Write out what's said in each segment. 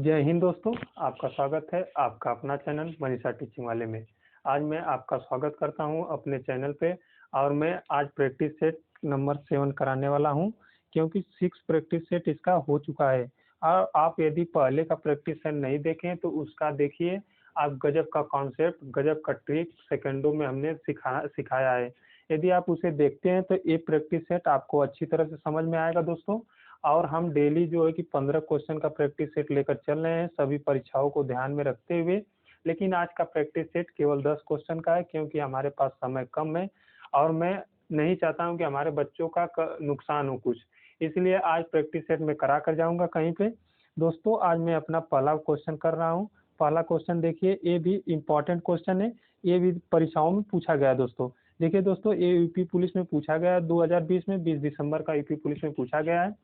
जय हिंद दोस्तों, आपका स्वागत है आपका अपना चैनल मनीषा टीचिंग वाले में। आज मैं आपका स्वागत करता हूं अपने चैनल पे और मैं आज प्रैक्टिस सेट नंबर 7 कराने वाला हूं क्योंकि 6 प्रैक्टिस सेट इसका हो चुका है। और आप यदि पहले का प्रैक्टिस सेट नहीं देखें तो उसका देखिए। आप गजब का कॉन्सेप्ट, गजब का ट्रिक सेकंडों में हमने सिखाया है। यदि आप उसे देखते हैं तो ये प्रैक्टिस सेट आपको अच्छी तरह से समझ में आएगा दोस्तों। और हम डेली जो है कि 15 क्वेश्चन का प्रैक्टिस सेट लेकर चल रहे हैं सभी परीक्षाओं को ध्यान में रखते हुए। लेकिन आज का प्रैक्टिस सेट केवल 10 क्वेश्चन का है क्योंकि हमारे पास समय कम है और मैं नहीं चाहता हूं कि हमारे बच्चों का नुकसान हो कुछ। इसलिए आज प्रैक्टिस सेट में करा कर जाऊंगा कहीं पे। दोस्तों आज मैं अपना पहला क्वेश्चन कर रहा हूँ। पहला क्वेश्चन देखिए, ये भी इम्पोर्टेंट क्वेश्चन है। ये भी परीक्षाओं में पूछा गया है दोस्तों। देखिए दोस्तों, ये यूपी पुलिस में पूछा गया है 2020 में, 20 दिसंबर का यूपी पुलिस में पूछा गया है।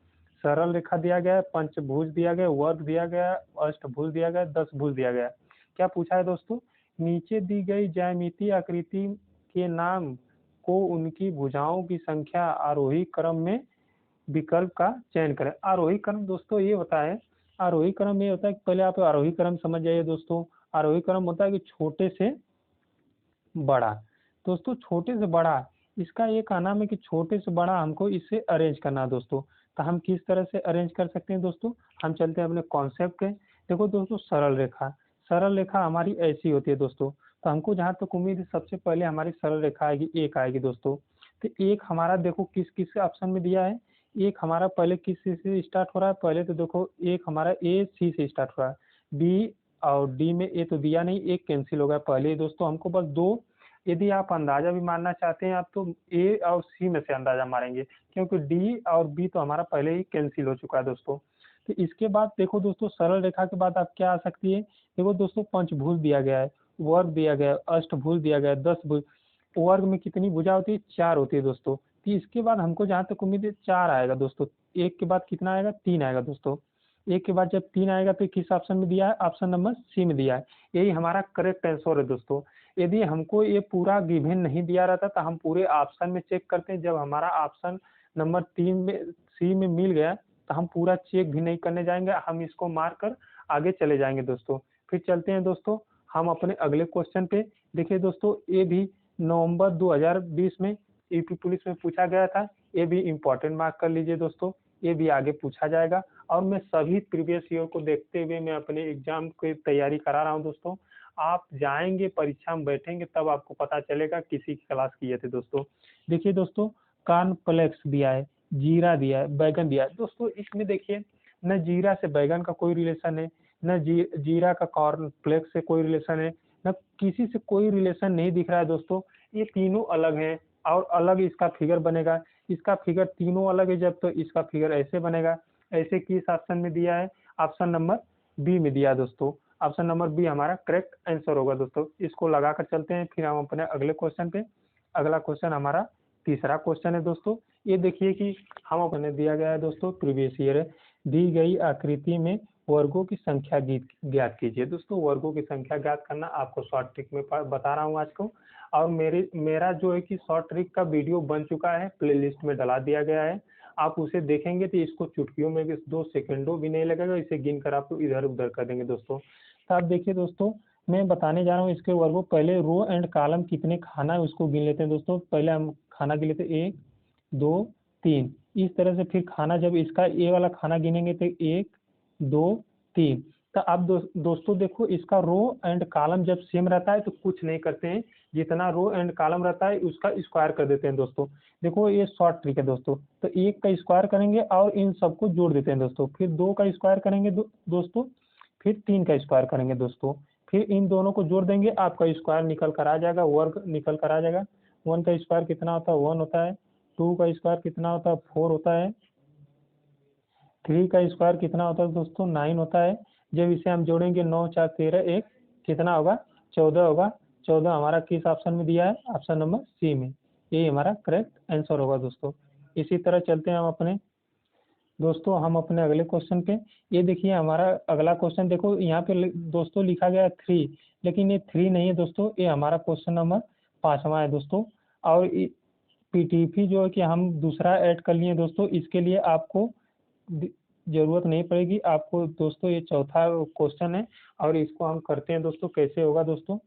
सरल रेखा दिया गया है, पंचभुज दिया गया, वर्ग दिया गया, अष्टभुज दिया गया, 10 भुज दिया गया। क्या पूछा है दोस्तों? नीचे दी गई ज्यामितीय आकृति के नाम को उनकी भुजाओं की संख्या आरोही क्रम में विकल्प का चयन करें। आरोही क्रम दोस्तों ये होता है, आरोही क्रम ये होता है कि पहले आप आरोही क्रम समझ जाइए दोस्तों। आरोही क्रम होता है कि छोटे से बड़ा। दोस्तों छोटे से बड़ा, इसका ये कहना है कि छोटे से बड़ा हमको इसे अरेंज करना है दोस्तों। तो हम किस तरह से अरेंज कर सकते हैं दोस्तों? हम चलते हैं अपने कॉन्सेप्ट पे। देखो दोस्तों, सरल रेखा, सरल रेखा हमारी ऐसी होती है दोस्तों। तो हमको जहाँ तक उम्मीद है सबसे पहले हमारी सरल रेखा आएगी, एक आएगी दोस्तों। तो एक हमारा देखो किस किस ऑप्शन में दिया है। एक हमारा पहले किस से स्टार्ट हो रहा है? पहले तो देखो एक हमारा ए सी से स्टार्ट हो रहा है, बी और डी में ए तो दिया नहीं, एक कैंसिल हो गया पहले ही दोस्तों। हमको बस दो, यदि आप अंदाजा भी मारना चाहते हैं आप तो ए और सी में से अंदाजा मारेंगे क्योंकि डी और बी तो हमारा पहले ही कैंसिल हो चुका है दोस्तों। तो इसके बाद देखो दोस्तों, सरल रेखा के बाद आप क्या आ सकती है? देखो दोस्तों, पंचभुज दिया गया है, वर्ग दिया गया है, अष्टभुज दिया गया है, 10 भुज। वर्ग में कितनी भुजा होती है? 4 होती है दोस्तों। तो इसके बाद हमको जहाँ तक उम्मीद है 4 आएगा दोस्तों। एक के बाद कितना आएगा? 3 आएगा दोस्तों। एक के बाद जब 3 आएगा तो किस ऑप्शन में दिया है? ऑप्शन नंबर सी में दिया है। यही हमारा करेक्ट आंसर है दोस्तों। यदि हमको ये पूरा गिवन नहीं दिया रहता तो हम पूरे ऑप्शन में चेक करते हैं। जब हमारा ऑप्शन नंबर 3 में सी में मिल गया तो हम पूरा चेक भी नहीं करने जाएंगे, हम इसको मार कर आगे चले जाएंगे दोस्तों। फिर चलते हैं दोस्तों हम अपने अगले क्वेश्चन पे। देखिए दोस्तों, ये भी नवंबर 2020 में यूपी पुलिस में पूछा गया था। ये भी इम्पोर्टेंट मार्क कर लीजिए दोस्तों, ये भी आगे पूछा जाएगा। और मैं सभी प्रीवियस ईयर को देखते हुए मैं अपने एग्जाम की तैयारी करा रहा हूँ दोस्तों। आप जाएंगे परीक्षा में बैठेंगे तब आपको पता चलेगा किसी की क्लास किए थे दोस्तों। देखिए दोस्तों, कॉर्नफ्लेक्स दिया है, जीरा दिया है, बैगन दिया है दोस्तों। इसमें देखिए न जीरा से बैगन का कोई रिलेशन है, न जीरा का कॉर्नफ्लेक्स से कोई रिलेशन है, न किसी से कोई रिलेशन नहीं दिख रहा है दोस्तों। ये तीनों अलग हैं और अलग इसका फिगर बनेगा। इसका फिगर तीनों अलग है जब, तो इसका फिगर ऐसे बनेगा। ऐसे किस ऑप्शन में दिया है? ऑप्शन नंबर बी में दिया है दोस्तों। ऑप्शन नंबर बी हमारा करेक्ट आंसर होगा दोस्तों। इसको लगाकर चलते हैं फिर हम अपने अगले क्वेश्चन पे। अगला क्वेश्चन हमारा तीसरा क्वेश्चन है दोस्तों। ये देखिए कि हम अपने दिया गया है दोस्तों, प्रीवियस ईयर है। दी गई आकृति में वर्गों की संख्या ज्ञात कीजिए। दोस्तों वर्गों की संख्या ज्ञात करना आपको शॉर्ट ट्रिक में बता रहा हूँ आज को। और मेरा जो है कि शॉर्ट ट्रिक का वीडियो बन चुका है, प्लेलिस्ट में डला दिया गया है। आप उसे देखेंगे तो इसको चुटकियों में भी 2 सेकंडों भी नहीं लगेगा, इसे गिन कर आप इधर उधर कर देंगे दोस्तों। तो आप देखिए दोस्तों, मैं बताने जा रहा हूँ इसके वर्गों। पहले रो एंड कॉलम कितने खाना है उसको गिन लेते हैं दोस्तों। पहले हम खाना गिन लेते हैं, 1 2 3। इस तरह से फिर खाना, जब इसका ए वाला खाना गिनेंगे तो 1 2 3। तो अब दोस्तों देखो, इसका रो एंड कॉलम जब सेम रहता है तो कुछ नहीं करते हैं, जितना रो एंड कॉलम रहता है उसका स्क्वायर कर देते हैं दोस्तों। देखो ये शॉर्ट ट्रिक है दोस्तों। तो 1 का स्क्वायर करेंगे और इन सबको जोड़ देते हैं दोस्तों। फिर 2 का स्क्वायर करेंगे दोस्तों। फिर 3 का स्क्वायर करेंगे दोस्तों। फिर इन दोनों को जोड़ देंगे, आपका स्क्वायर निकल कर आ जाएगा, वर्ग निकल कर आ जाएगा। 1 का स्क्वायर कितना होता है? 1 होता है। 2 का स्क्वायर कितना होता है? 4 होता है। 3 का स्क्वायर कितना होता है दोस्तों? 9 होता है। जब इसे हम जोड़ेंगे 9 4 13 1 कितना होगा? 14 होगा। 14 हमारा किस ऑप्शन में दिया है? ऑप्शन नंबर सी में। यही हमारा करेक्ट आंसर होगा दोस्तों। इसी तरह चलते हैं हम अपने अगले क्वेश्चन पे। ये देखिए हमारा अगला क्वेश्चन, देखो यहाँ पे दोस्तों लिखा गया है 3, लेकिन ये 3 नहीं है दोस्तों, ये हमारा क्वेश्चन नंबर 5वां है दोस्तों। और पीटीपी जो है कि हम दूसरा ऐड कर लिए दोस्तों, इसके लिए आपको जरूरत नहीं पड़ेगी आपको दोस्तों। ये चौथा क्वेश्चन है और इसको हम करते हैं दोस्तों। कैसे होगा दोस्तों,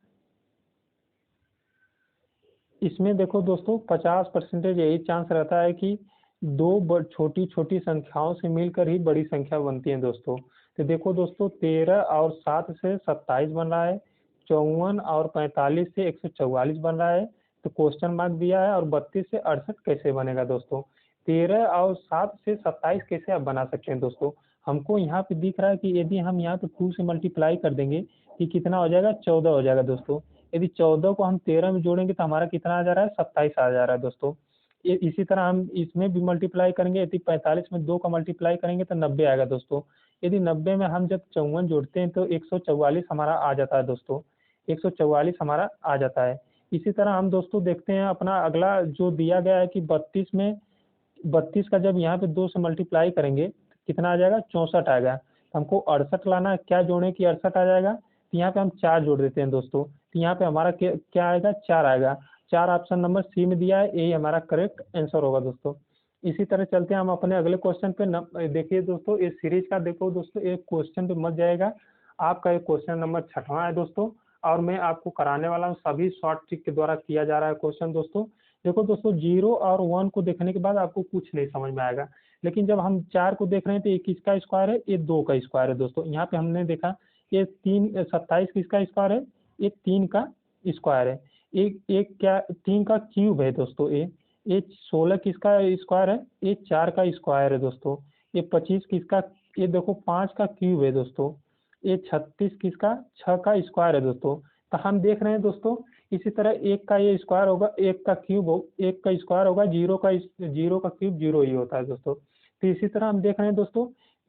इसमें देखो दोस्तों 50% यही चांस रहता है कि दो छोटी छोटी संख्याओं से मिलकर ही बड़ी संख्या बनती है दोस्तों। तो देखो दोस्तों 13 और 7 से 27 बन रहा है, 54 और 45 से 144 बन रहा है। तो क्वेश्चन मार्क दिया है। और 32 से 68 कैसे बनेगा दोस्तों। 13 और 7 से 27 कैसे आप बना सकते हैं दोस्तों। हमको यहाँ पे दिख रहा है कि यदि हम यहाँ पे 2 से मल्टीप्लाई कर देंगे कि कितना हो जाएगा, 14 हो जाएगा दोस्तों। यदि 14 को हम 13 में जोड़ेंगे तो हमारा कितना आ जा रहा है, 27 आ जा रहा है दोस्तों। इसी तरह हम इसमें भी मल्टीप्लाई करेंगे। यदि 45 में 2 का मल्टीप्लाई करेंगे तो 90 आएगा दोस्तों। यदि 90 में हम जब 54 जोड़ते हैं तो 144 हमारा आ जाता है दोस्तों। 144 हमारा आ जाता है। इसी तरह हम दोस्तों देखते हैं अपना अगला जो दिया गया है कि 32 का जब यहाँ पे 2 से मल्टीप्लाई करेंगे तो कितना आ जाएगा, 64 आएगा। हमको 68 लाना है, क्या जोड़े कि 68 आ जाएगा। तो यहाँ पे हम 4 जोड़ देते हैं दोस्तों। तो यहाँ पे हमारा क्या आएगा, 4 आएगा। 4 ऑप्शन नंबर सी में दिया है, यही हमारा करेक्ट आंसर होगा दोस्तों। इसी तरह चलते हैं हम अपने अगले क्वेश्चन पे। देखिए दोस्तों इस सीरीज का देखो दोस्तों, एक क्वेश्चन पे मत जाएगा। आपका एक क्वेश्चन नंबर 6वां है दोस्तों और मैं आपको कराने वाला हूँ। सभी शॉर्ट ट्रिक के द्वारा किया जा रहा है क्वेश्चन दोस्तों। देखो दोस्तों 0 और 1 को देखने के बाद आपको कुछ नहीं समझ में आएगा, लेकिन जब हम 4 को देख रहे हैं तो ये किसका स्क्वायर है, ये 2 का स्क्वायर है दोस्तों। यहाँ पे हमने देखा ये 27 किसका स्क्वायर है, ये 3 का स्क्वायर है। एक क्या 3 का क्यूब है दोस्तों। ये 16 किसका स्क्वायर है, ये 4 का स्क्वायर है दोस्तों। ये 25 किसका, ये देखो 5 का क्यूब है दोस्तों। ये 36 किसका, 6 का स्क्वायर है दोस्तों। तो हम देख रहे हैं दोस्तों इसी तरह एक का ये स्क्वायर होगा, एक का क्यूब हो, एक का स्क्वायर होगा, जीरो का क्यूब 0 ही होता है दोस्तों। तो इसी तरह हम देख रहे हैं दोस्तों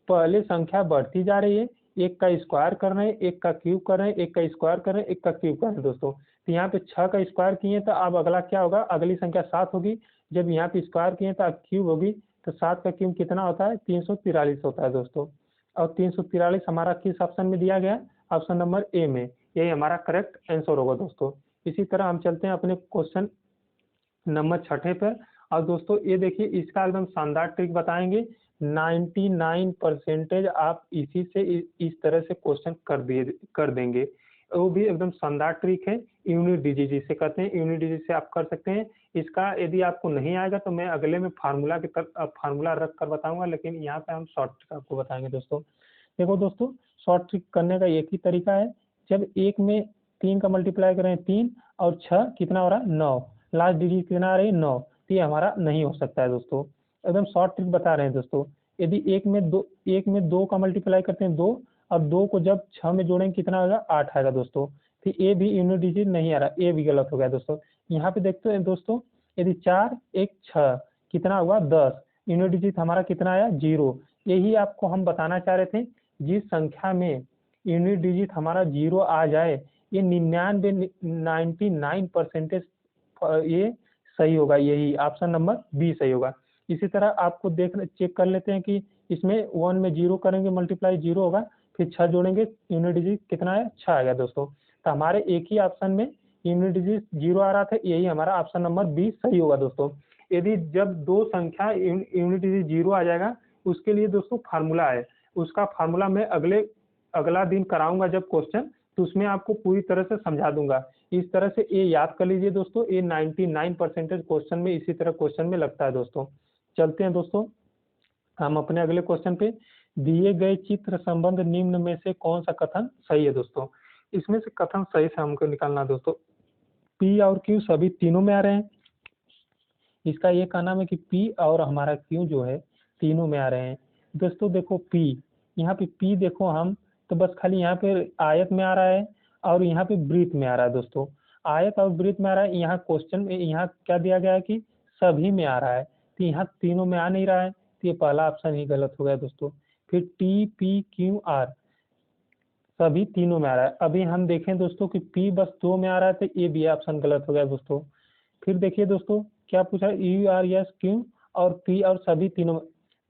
पहले संख्या बढ़ती जा रही है, एक का स्क्वायर कर रहे हैं, एक का क्यूब कर रहे हैं, एक का स्क्वायर कर रहे हैं, एक का क्यूब कर रहे हैं दोस्तों। तो यहाँ पे 6 का स्क्वायर किए तो अब अगला क्या होगा, अगली संख्या 7 होगी। जब यहाँ पे स्क्वायर किए तो अब क्यूब होगी। तो 7 का क्यूब कितना होता है, 343 होता है दोस्तों। और 343 हमारा किस ऑप्शन में दिया गया, ऑप्शन नंबर ए में। यही हमारा करेक्ट आंसर होगा दोस्तों। इसी तरह हम चलते हैं अपने क्वेश्चन नंबर 6 पर। और दोस्तों ये देखिए इसका एकदम शानदार ट्रिक बताएंगे। 99% आप इसी से इस तरह से क्वेश्चन कर देंगे। वो भी एकदम शानदार ट्रिक है। यूनिट डिजिट जिसे कहते हैं, यूनिट डिजिट से आप कर सकते हैं। इसका यदि आपको नहीं आएगा तो मैं अगले में फार्मूला रख कर बताऊंगा, लेकिन यहाँ पे हम शॉर्ट ट्रिक आपको बताएंगे दोस्तों। देखो दोस्तों शॉर्ट ट्रिक करने का एक ही तरीका है। जब एक में 3 का मल्टीप्लाई करें 3 और 6 कितना हो रहा है, 9। लास्ट डिजिट कितना आ रही है, 9। तो ये हमारा नहीं हो सकता है दोस्तों। एकदम शॉर्ट ट्रिक बता रहे हैं दोस्तों। यदि एक में दो का मल्टीप्लाई करते हैं 2 और 2 को जब 6 में जोड़ेंगे कितना आएगा, 8 आएगा दोस्तों। तो ए भी यूनिट डिजिट नहीं आ रहा, ए भी गलत हो गया दोस्तों। यहाँ पे देखते हैं दोस्तों यदि 4 1 6 कितना हुआ, 10। यूनिट डिजिट हमारा कितना आया, 0। यही आपको हम बताना चाह रहे थे। जिस संख्या में यूनिट डिजिट हमारा 0 आ जाए, ये 99% ये सही होगा। यही ऑप्शन नंबर बी सही होगा। इसी तरह आपको चेक कर लेते हैं कि इसमें 1 में 0 करेंगे मल्टीप्लाई 0 होगा, फिर 6 जोड़ेंगे यूनिट डिजिट कितना है, 6 आएगा दोस्तों। तो हमारे एक ही ऑप्शन में यूनिट डिजिट 0 आ रहा था, यही हमारा ऑप्शन नंबर बी सही होगा दोस्तों। यदि जब दो संख्या यूनिट डिजिट 0 आ जाएगा, उसके लिए दोस्तों फार्मूला है। उसका फार्मूला मैं अगला दिन कराऊंगा जब क्वेश्चन, तो उसमें आपको पूरी तरह से समझा दूंगा। इस तरह से ये याद कर लीजिए दोस्तों। ये 99% क्वेश्चन में इसी तरह क्वेश्चन में लगता है दोस्तों। चलते हैं दोस्तों हम अपने अगले क्वेश्चन पे। दिए गए चित्र संबंध निम्न में से कौन सा कथन सही है दोस्तों। इसमें से कथन सही से हमको निकालना है दोस्तों। पी और क्यू सभी तीनों में आ रहे हैं। इसका ये कहना है कि पी और हमारा क्यू जो है तीनों में आ रहे हैं दोस्तों। देखो पी, यहाँ पे पी देखो हम तो बस खाली यहाँ पे आयत में आ रहा है और यहाँ पे वृत्त में आ रहा है दोस्तों। आयत और वृत्त में आ रहा है। यहाँ क्वेश्चन में यहाँ क्या दिया गया है कि सभी में आ रहा है, तो यहाँ तीनों में आ नहीं रहा है, तो ये पहला ऑप्शन ही गलत हो गया दोस्तों। फिर टी पी क्यू आर सभी तीनों में आ रहा है। अभी हम देखें दोस्तों कि पी बस 2 में आ रहा है, तो ये भी ऑप्शन गलत हो गया दोस्तों। फिर देखिए दोस्तों क्या पूछा, यू आर एस क्यू और पी और सभी तीनों में।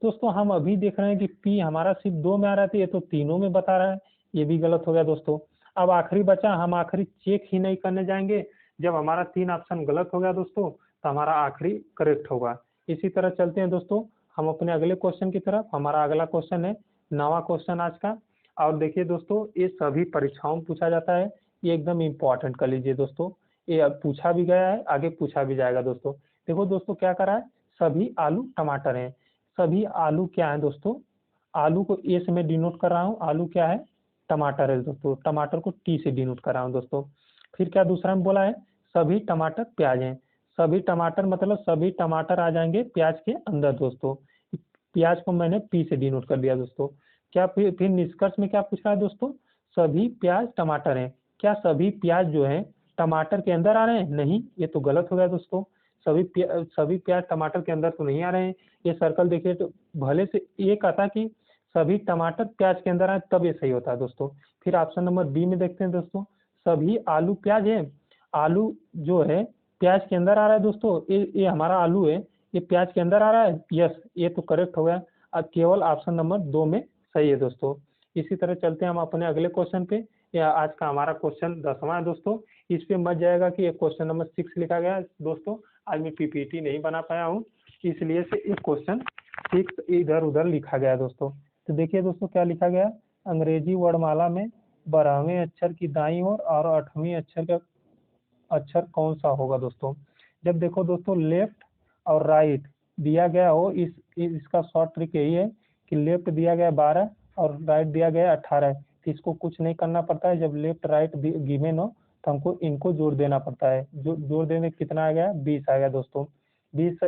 दोस्तों हम अभी देख रहे हैं कि पी हमारा सिर्फ 2 में आ रहा था, ये तो तीनों में बता रहा है, ये भी गलत हो गया दोस्तों। अब आखिरी बचा, हम आखिरी चेक ही नहीं करने जाएंगे। जब हमारा 3 ऑप्शन गलत हो गया दोस्तों तो हमारा आखिरी करेक्ट होगा। इसी तरह चलते हैं दोस्तों हम अपने अगले क्वेश्चन की तरफ। हमारा अगला क्वेश्चन है 9वां क्वेश्चन आज का। और देखिए दोस्तों, ये सभी परीक्षाओं में पूछा जाता है, ये एकदम इम्पोर्टेंट कर लीजिए दोस्तों। ये अब पूछा भी गया है, आगे पूछा भी जाएगा दोस्तों। देखो दोस्तों, क्या करा है, सभी आलू टमाटर हैं। सभी आलू क्या है दोस्तों, आलू को ए से मैं डिनोट कर रहा हूँ, आलू क्या है, टमाटर है दोस्तों। टमाटर को टी से डिनोट कर रहा हूँ दोस्तों। फिर क्या दूसरा में बोला है, सभी टमाटर प्याज हैं। सभी टमाटर मतलब सभी टमाटर आ जाएंगे प्याज के अंदर दोस्तों। प्याज को मैंने पी से डिनोट कर दिया दोस्तों। क्या फिर निष्कर्ष में क्या पूछ रहा है दोस्तों, सभी प्याज टमाटर हैं। क्या सभी प्याज जो है टमाटर के अंदर आ रहे हैं? नहीं, ये तो गलत हो गया दोस्तों। सभी प्याज टमाटर के अंदर तो नहीं आ रहे हैं। ये सर्कल देखिए तो भले से ये कहता कि सभी टमाटर प्याज के अंदर आए तब ये सही होता है दोस्तों। फिर ऑप्शन नंबर बी में देखते हैं दोस्तों, सभी आलू प्याज है। आलू जो है प्याज के अंदर आ रहा है दोस्तों। ये हमारा आलू है, ये प्याज के अंदर आ रहा है। यस, ये तो करेक्ट हो गया। अब केवल ऑप्शन नंबर 2 में सही है दोस्तों। इसी तरह चलते हैं हम अपने अगले क्वेश्चन पे। या आज का हमारा क्वेश्चन 10वां है दोस्तों। इस पे मत जाएगा कि ये क्वेश्चन नंबर 6 लिखा गया है दोस्तों। आज मैं पीपीटी नहीं बना पाया हूँ, इसलिए से एक क्वेश्चन 6 इधर उधर लिखा गया है दोस्तों। तो देखिए दोस्तों क्या लिखा गया है, अंग्रेजी वर्णमाला में 12वें अक्षर की दाईं ओर और 8वें अक्षर का अक्षर कौन सा होगा दोस्तों। जब देखो दोस्तों लेफ्ट और राइट दिया गया हो, इसका शॉर्ट ट्रिक यही है कि लेफ्ट दिया गया 12 और राइट दिया गया 18, तो इसको कुछ नहीं करना पड़ता है। जब लेफ्ट राइट गिवन हो तो हमको इनको जोड़ देना पड़ता है। जो जोड़ देने कितना आ गया, 20 आ गया दोस्तों। 20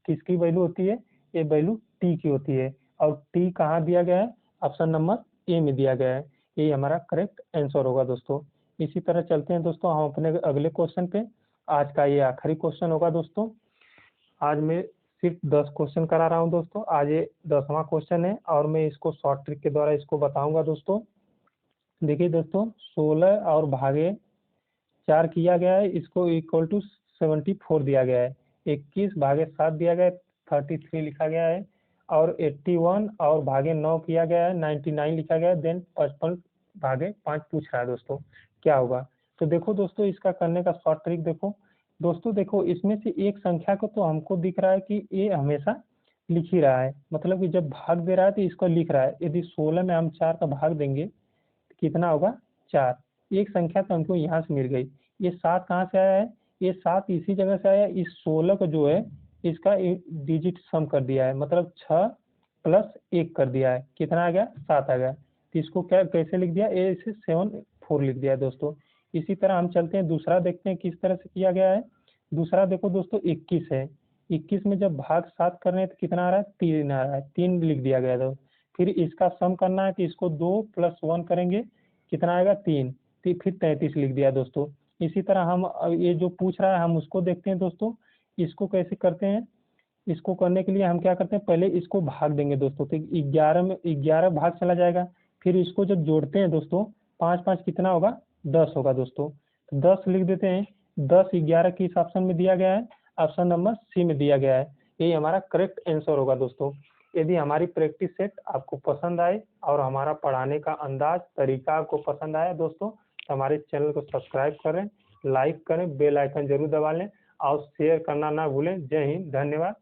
किसकी वैल्यू होती है, ये वैल्यू टी की होती है। और टी कहाँ दिया गया है, ऑप्शन नंबर ए में दिया गया है। ये हमारा करेक्ट आंसर होगा दोस्तों। इसी तरह चलते हैं दोस्तों हम अपने अगले क्वेश्चन पे। आज का ये आखिरी क्वेश्चन होगा दोस्तों। आज मैं सिर्फ 10 क्वेश्चन करा रहा हूँ दोस्तों। आज ये 10वां क्वेश्चन है और मैं इसको शॉर्ट ट्रिक के द्वारा इसको बताऊंगा दोस्तों। देखिए दोस्तों, 16 और भागे 4 किया गया है, इसको इक्वल टू 74 दिया गया है। 21 भागे 7 दिया गया है, 33 लिखा गया है। और 81 और भागे 9 किया गया है, 99 लिखा गया है। देन 55 भागे 5 पूछ रहा है दोस्तों, क्या होगा। तो देखो दोस्तों, इसका करने का शॉर्ट ट्रिक देखो दोस्तों। देखो इसमें से एक संख्या को तो हमको दिख रहा है कि ये हमेशा लिख ही रहा है, मतलब कि जब भाग दे रहा है तो इसको लिख रहा है। यदि 16 में हम 4 का भाग देंगे तो कितना होगा, 4। एक संख्या तो हमको यहाँ से मिल गई। ये 7 कहाँ से आया है, ये 7 इसी जगह से आया है। इस 16 को जो है इसका डिजिट सम कर दिया है, मतलब 6 प्लस 1 कर दिया है। कितना आ गया, 7 आ गया। तो इसको क्या कैसे लिख दिया, ए से 74 लिख दिया है दोस्तों। इसी तरह हम चलते हैं दूसरा, देखते हैं किस तरह से किया गया है। दूसरा देखो दोस्तों 21 है। 21 में जब भाग 7 कर रहे हैं तो कितना आ रहा है, 3 आ रहा है। 3 लिख दिया गया था। फिर इसका सम करना है तो इसको 2 + 1 करेंगे, कितना आएगा, 3। फिर 33 लिख दिया दोस्तों। इसी तरह हम ये जो पूछ रहा है हम उसको देखते हैं दोस्तों। इसको कैसे करते हैं, इसको करने के लिए हम क्या करते हैं, पहले इसको भाग देंगे दोस्तों। तो 11 में 11 भाग चला जाएगा। फिर इसको जब जोड़ते हैं दोस्तों, 5 5 कितना होगा, 10 होगा दोस्तों। तो 10 लिख देते हैं। 10 11 किस ऑप्शन में दिया गया है, ऑप्शन नंबर सी में दिया गया है। यही हमारा करेक्ट आंसर होगा दोस्तों। यदि हमारी प्रैक्टिस सेट आपको पसंद आए और हमारा पढ़ाने का अंदाज तरीका आपको पसंद आया दोस्तों, तो हमारे चैनल को सब्सक्राइब करें, लाइक करें, बेल आइकन जरूर दबा लें और शेयर करना ना भूलें। जय हिंद, धन्यवाद।